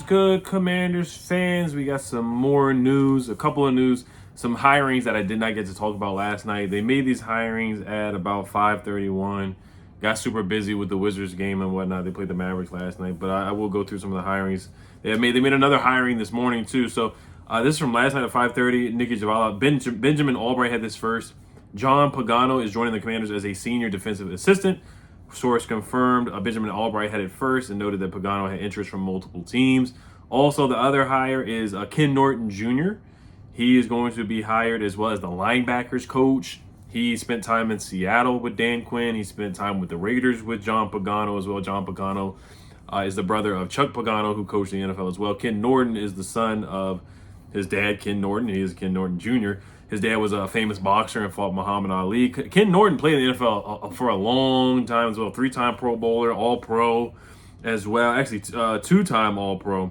good, Commanders fans? We got some more news, a couple of news, some hirings that I did not get to talk about last night. They made these hirings at about 5:31. Got super busy with the Wizards game and whatnot. They played the Mavericks last night, but I will go through some of the hirings. They made another hiring this morning too. So this is from last night at 5:30. Nikki Javala, Benjamin Albright had this first. John Pagano is joining the Commanders as a senior defensive assistant. Source confirmed Benjamin Albright had it first and noted that Pagano had interest from multiple teams. Also, the other hire is Ken Norton Jr. He is going to be hired as well as the linebackers coach. He spent time in Seattle with Dan Quinn. He spent time with the Raiders with John Pagano as well. John Pagano is the brother of Chuck Pagano, who coached the NFL as well. Ken Norton is the son of his dad, Ken Norton. He is Ken Norton Jr. His dad was a famous boxer and fought Muhammad Ali. Ken Norton played in the NFL for a long time as well. 3-time Pro Bowler, All-Pro as well. Actually, 2-time All-Pro.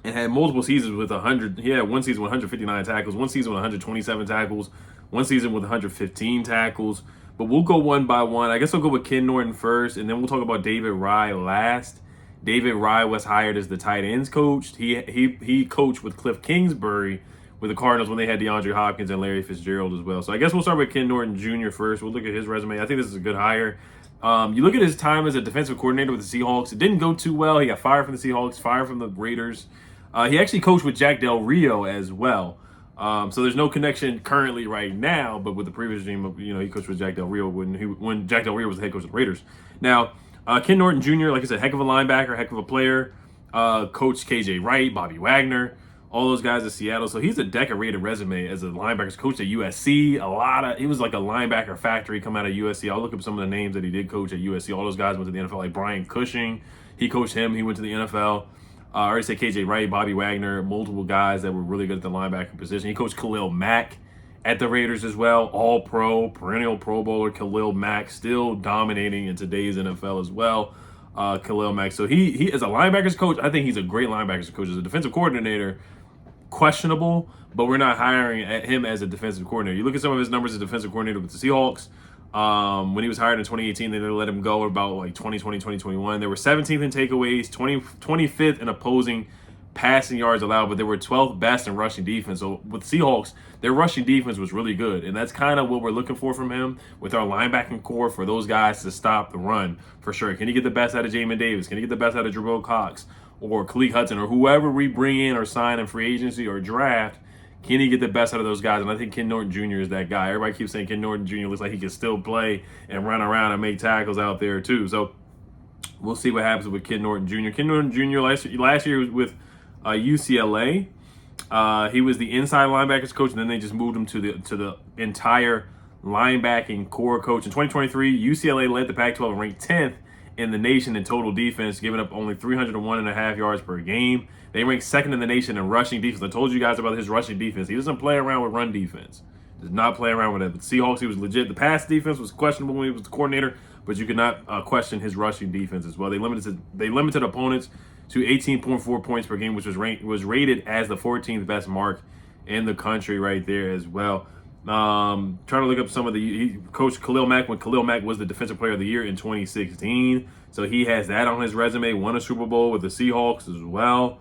And had multiple seasons with 100. He had one season with 159 tackles, one season with 127 tackles, one season with 115 tackles. But we'll go one by one. I guess I'll go with Ken Norton first, and then we'll talk about David Raih last. David Raih was hired as the tight ends coach. He coached with Cliff Kingsbury with the Cardinals when they had DeAndre Hopkins and Larry Fitzgerald as well. So I guess we'll start with Ken Norton Jr. first. We'll look at his resume. I think this is a good hire. You look at his time as a defensive coordinator with the Seahawks. It didn't go too well. He got fired from the Seahawks, fired from the Raiders. He actually coached with Jack Del Rio as well. So there's no connection currently right now, but with the previous team, he coached with Jack Del Rio when Jack Del Rio was the head coach of the Raiders. Now, Ken Norton Jr., like I said, heck of a linebacker, heck of a player. Coached KJ Wright, Bobby Wagner, all those guys at Seattle. So he's a decorated resume as a linebackers coach at USC. He was like a linebacker factory come out of USC. I'll look up some of the names that he did coach at USC. All those guys went to the NFL, like Brian Cushing. He coached him. He went to the NFL. I already said KJ Wright, Bobby Wagner, multiple guys that were really good at the linebacker position. He coached Khalil Mack at the Raiders as well. All-Pro, perennial Pro Bowler Khalil Mack, still dominating in today's NFL as well. Khalil Mack. So he as a linebackers coach, I think he's a great linebackers coach. As a defensive coordinator, questionable, but we're not hiring him as a defensive coordinator. You look at some of his numbers as a defensive coordinator with the Seahawks. When he was hired in 2018, they let him go about like 2020, 2021. They were 17th in takeaways, 25th in opposing passing yards allowed, but they were 12th best in rushing defense. So with Seahawks, their rushing defense was really good, and that's kind of what we're looking for from him with our linebacking core, for those guys to stop the run for sure. Can he get the best out of Jamin Davis? Can he get the best out of Jabril Cox or Khalid Hudson or whoever we bring in or sign in free agency or draft? Can he get the best out of those guys? And I think Ken Norton Jr. is that guy. Everybody keeps saying Ken Norton Jr. looks like he can still play and run around and make tackles out there too. So we'll see what happens with Ken Norton Jr. Ken Norton Jr. last year was with UCLA. He was the inside linebackers coach, and then they just moved him to the entire linebacking core coach. In 2023, UCLA led the Pac-12 and ranked 10th in the nation in total defense, giving up only 301.5 yards per game. They ranked second in the nation in rushing defense. I told you guys about his rushing defense. He doesn't play around with run defense. Does not play around with that. But Seahawks, he was legit. The pass defense was questionable when he was the coordinator, but you could not question his rushing defense as well. They limited opponents to 18.4 points per game, which was rated as the 14th best mark in the country right there as well. Trying to look up some of he coached Khalil Mack when Khalil Mack was the defensive player of the year in 2016. So he has that on his resume. Won a Super Bowl with the Seahawks as well.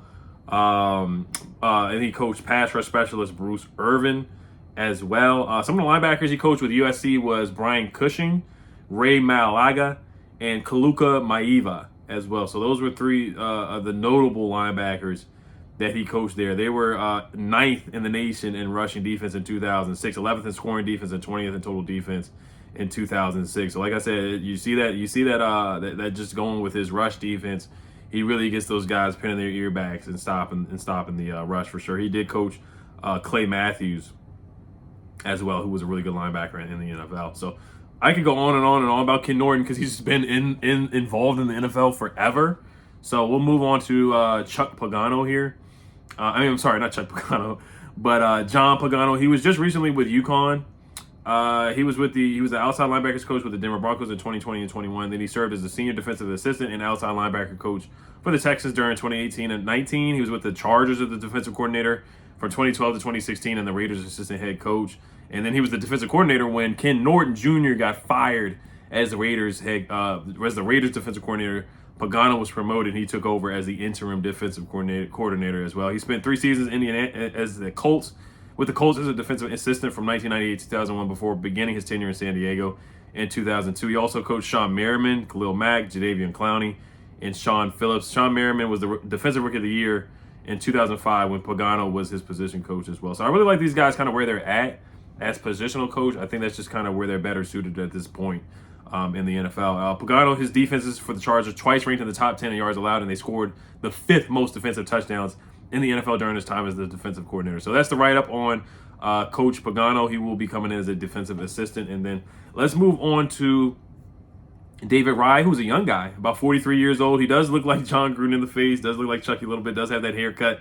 And he coached pass rush specialist Bruce Irvin as well. Some of the linebackers he coached with USC was Brian Cushing, Ray Malaga, and Kaluka Maiva as well. So those were three of the notable linebackers that he coached there. They were 9th in the nation in rushing defense in 2006, 11th in scoring defense, and 20th in total defense in 2006. So like I said, you see that just going with his rush defense, he really gets those guys pinning their ear backs and stopping the rush for sure. He did coach Clay Matthews as well, who was a really good linebacker in the NFL. So I could go on and on about Ken Norton because he's been involved in the NFL forever. So we'll move on to Chuck Pagano here. I'm sorry, not Chuck Pagano, but John Pagano. He was just recently with UConn. He was the outside linebackers coach with the Denver Broncos in 2020 and 21. Then he served as the senior defensive assistant and outside linebacker coach for the Texans during 2018 and 19. He was with the Chargers as the defensive coordinator from 2012 to 2016 and the Raiders assistant head coach. And then he was the defensive coordinator when Ken Norton Jr. got fired as the Raiders defensive coordinator Pagano was promoted. He took over as the interim defensive coordinator as well. He spent 3 seasons as the Colts, with the Colts as a defensive assistant from 1998 to 2001 before beginning his tenure in San Diego in 2002. He also coached Sean Merriman, Khalil Mack, Jadeveon Clowney, and Sean Phillips. Sean Merriman was the Defensive Rookie of the Year in 2005 when Pagano was his position coach as well. So I really like these guys kind of where they're at as positional coach. I think that's just kind of where they're better suited at this point in the NFL. Pagano, his defenses for the Chargers twice ranked in the top 10 in yards allowed, and they scored the 5th most defensive touchdowns in the NFL during his time as the defensive coordinator. So that's the write-up on Coach Pagano. He will be coming in as a defensive assistant. And then let's move on to David Raih, who's a young guy, about 43 years old. He does look like John Gruden in the face, does look like Chucky a little bit, does have that haircut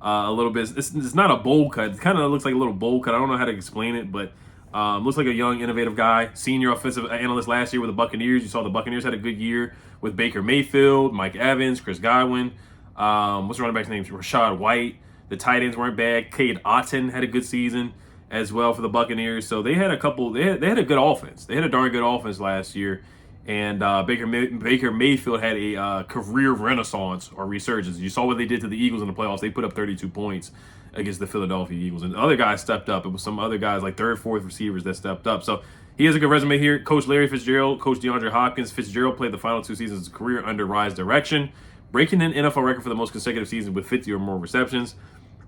a little bit. It's not a bowl cut. It kind of looks like a little bowl cut. I don't know how to explain it, but looks like a young, innovative guy. Senior offensive analyst last year with the Buccaneers. You saw the Buccaneers had a good year with Baker Mayfield, Mike Evans, Chris Godwin. What's the running back's name? Rashad White. The tight ends weren't bad. Cade Otton had a good season as well for the Buccaneers. So they had a couple. They had a good offense. They had a darn good offense last year. And Baker Mayfield had a career renaissance or resurgence. You saw what they did to the Eagles in the playoffs. They put up 32 points against the Philadelphia Eagles. And other guys stepped up. It was some other guys like 3rd, 4th receivers that stepped up. So he has a good resume here. Coach Larry Fitzgerald, Coach DeAndre Hopkins. Fitzgerald played the final 2 seasons of his career under Raih's direction, breaking an NFL record for the most consecutive seasons with 50 or more receptions.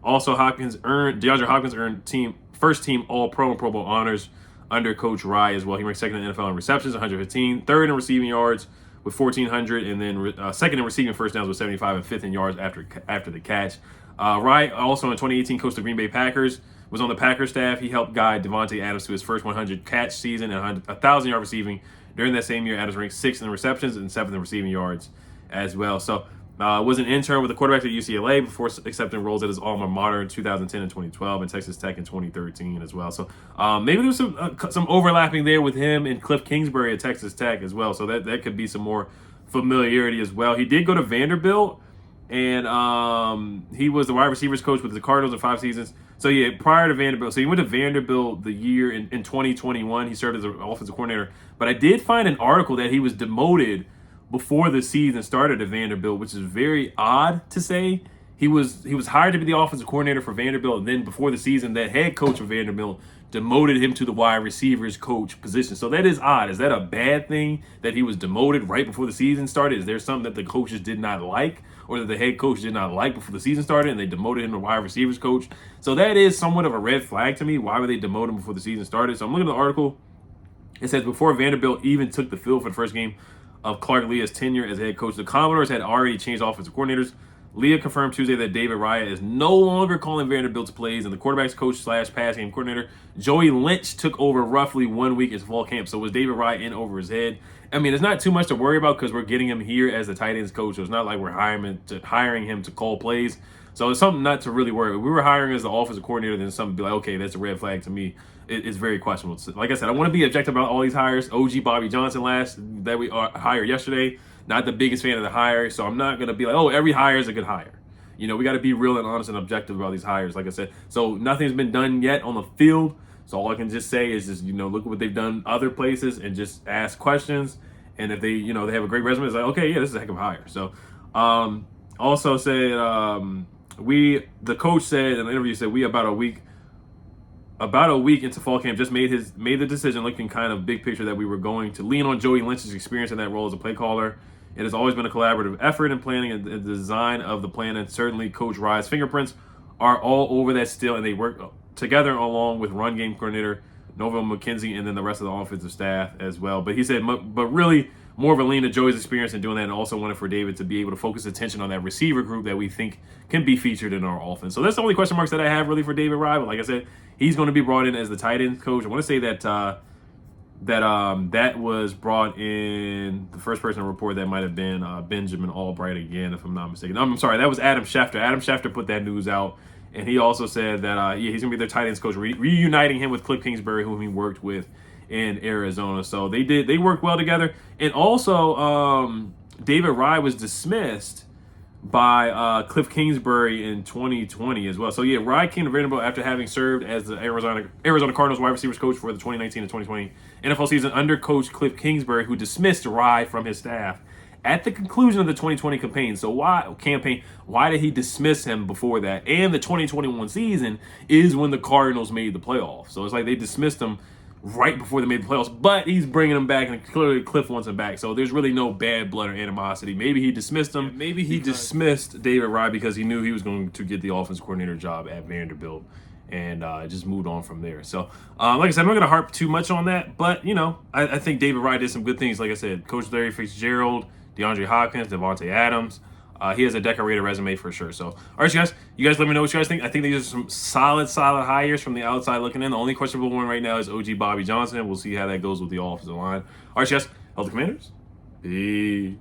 Also, DeAndre Hopkins earned first team All-Pro and Pro Bowl honors under Coach Raih as well. He ranked 2nd in the NFL in receptions, 115, 3rd in receiving yards with 1,400, and then 2nd in receiving first downs with 75, and 5th in yards after the catch. Raih also in 2018 coached the Green Bay Packers, was on the Packers staff. He helped guide Devontae Adams to his first 100 catch season and 1,000-yard receiving. During that same year, Adams ranked 6th in receptions and 7th in receiving yards as well. So was an intern with the quarterback at UCLA before accepting roles at his alma mater in 2010 and 2012 and Texas Tech in 2013 as well. So maybe there's some overlapping there with him and Cliff Kingsbury at Texas Tech as well. So that could be some more familiarity as well. He did go to Vanderbilt, and he was the wide receivers coach with the Cardinals in 5 seasons. So yeah, prior to Vanderbilt. So he went to Vanderbilt the year in 2021. He served as an offensive coordinator. But I did find an article that he was demoted before the season started at Vanderbilt, which is very odd to say. He was hired to be the offensive coordinator for Vanderbilt, and then before the season, that head coach of Vanderbilt demoted him to the wide receivers coach position. So that is odd. Is that a bad thing that he was demoted right before the season started? Is there something that the coaches did not like, or that the head coach did not like before the season started, and they demoted him to wide receivers coach? So that is somewhat of a red flag to me. Why would they demote him before the season started? So I'm looking at the article. It says before Vanderbilt even took the field for the first game of Clark Leah's tenure as head coach, the Commodores had already changed offensive coordinators. Leah confirmed Tuesday that David Raih is no longer calling Vanderbilt's plays, and the quarterback's coach / pass game coordinator, Joey Lynch, took over roughly 1 week as fall camp. So was David Raih in over his head? I mean, it's not too much to worry about because we're getting him here as the tight ends coach. So it's not like we're hiring him to call plays. So it's something not to really worry. If we were hiring as the offensive coordinator, then something be like, okay, that's a red flag to me. It's very questionable. Like I said, I want to be objective about all these hires. OG Bobby Johnson that we hired yesterday, not the biggest fan of the hire. So I'm not going to be like, oh, every hire is a good hire. You know, we got to be real and honest and objective about these hires, like I said. So nothing's been done yet on the field. So all I can just say is just, look at what they've done other places and just ask questions. And if they, they have a great resume, it's like, okay, yeah, this is a heck of a hire. So also said, the coach said in the interview, said we about a week into fall camp just made the decision, looking kind of big picture, that we were going to lean on Joey Lynch's experience in that role as a play caller. It has always been a collaborative effort in planning and the design of the plan, and certainly Coach Raih's fingerprints are all over that still, and they work together along with run game coordinator Novell McKenzie and then the rest of the offensive staff as well. But he said, but really more of a lean to Joey's experience in doing that, and also wanted for David to be able to focus attention on that receiver group that we think can be featured in our offense. So that's the only question marks that I have really for David Raih. But like I said, he's going to be brought in as the tight end coach. I want to say that that was brought in, the first person to report that might have been Benjamin Albright again, if I'm not mistaken. I'm sorry, that was Adam Schefter. Adam Schefter put that news out, and he also said that he's going to be their tight ends coach, reuniting him with Cliff Kingsbury, whom he worked with in Arizona. So they worked well together. And also David Raih was dismissed by Cliff Kingsbury in 2020 as well. So yeah, Raih came to Vanderbilt after having served as the Arizona Cardinals wide receivers coach for the 2019 and 2020 NFL season under coach Cliff Kingsbury, who dismissed Raih from his staff at the conclusion of the 2020 campaign. So why did he dismiss him before that? And the 2021 season is when the Cardinals made the playoffs. So it's like they dismissed him right before they made the playoffs, but he's bringing him back, and clearly Cliff wants him back. So there's really no bad blood or animosity. Maybe he dismissed him. Maybe he dismissed David Raih because he knew he was going to get the offense coordinator job at Vanderbilt, and just moved on from there. So, like I said, I'm not going to harp too much on that, but, you know, I think David Raih did some good things. Like I said, Coach Larry Fitzgerald, DeAndre Hopkins, Devontae Adams. He has a decorated resume for sure. So, all right, you guys let me know what you guys think. I think these are some solid hires from the outside looking in. The only questionable one right now is OG Bobby Johnson. We'll see how that goes with the offensive line. All right, guys, help the Commanders. Peace.